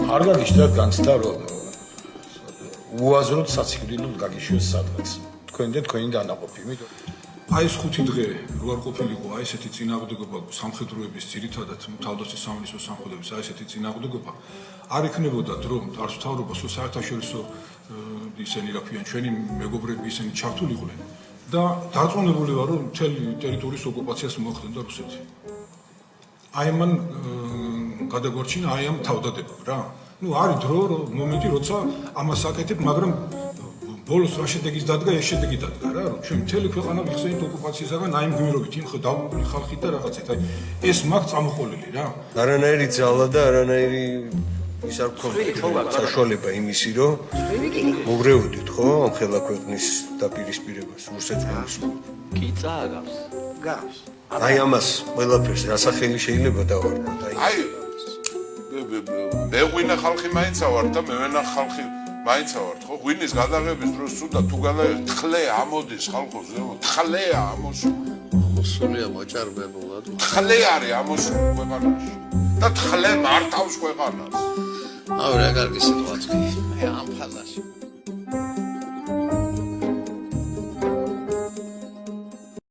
არ გაგიჟდათ განცდა რომ უაზროდ საციკლილოდ გაგიშვეს სადღაც თქვენ და თქვენი დანაყოფი იმიტომ აი ეს 5 დღე რო არ ყოფილიყო აი ესეთი წინააღმდეგობა სამხედროების ძირითადად თავდაცვის სამინისტროს სამხედროების აი ესეთი წინააღმდეგობა არ იქნებოდა დრო არცთავრობას საერთაშორისო ისინი რა ქვიან ჩვენი მეგობრები ისინი ჩართულიყვნენ და დარწმუნებული ვარ რომ მთელი ტერიტორიის ოკუპაციას მოახდენდა რუსეთი აი მან გადაგვარჩინა აი ამ თავდადებამ რა ну არის დრო მომენტი როცა ამას აკეთებ მაგრამ ბოლოს რა შედეგის დადგა ეს შედეგი დადგა რა რომ ჩვენ მთელი ქვეყანა ვიხსენით ოკუპაციისაგან აი მგმირობით იმ დაუყრული ხალხით და რაღაცით აი ეს მაქვს წამოყოლილი რა არანაირი ძალა და არანაირი ის არ გქონდა საშუალება იმისი რომ მოგრეოდით ხო ამ ხელა ქვეყნის დაპირისპირებას რუსეთს გულისხმობ კი წააგავს გავს აი ამას ყველაფერს რასახელი შეიძლება დავარქოთ აი მე ღვინა ხალხი მაინც ავარ და მე ვენა ხალხი მაინც ავარ ხო ღვინის გადაღების დროს სულ თუ თხლე ამოდის ხალხო თხლეა მოსულია მოჭარბებულად თხლე არის ამოსული ქვეყანაში და თხლე მართავს ქვეყანას აუ რა კარგი სიტუაცია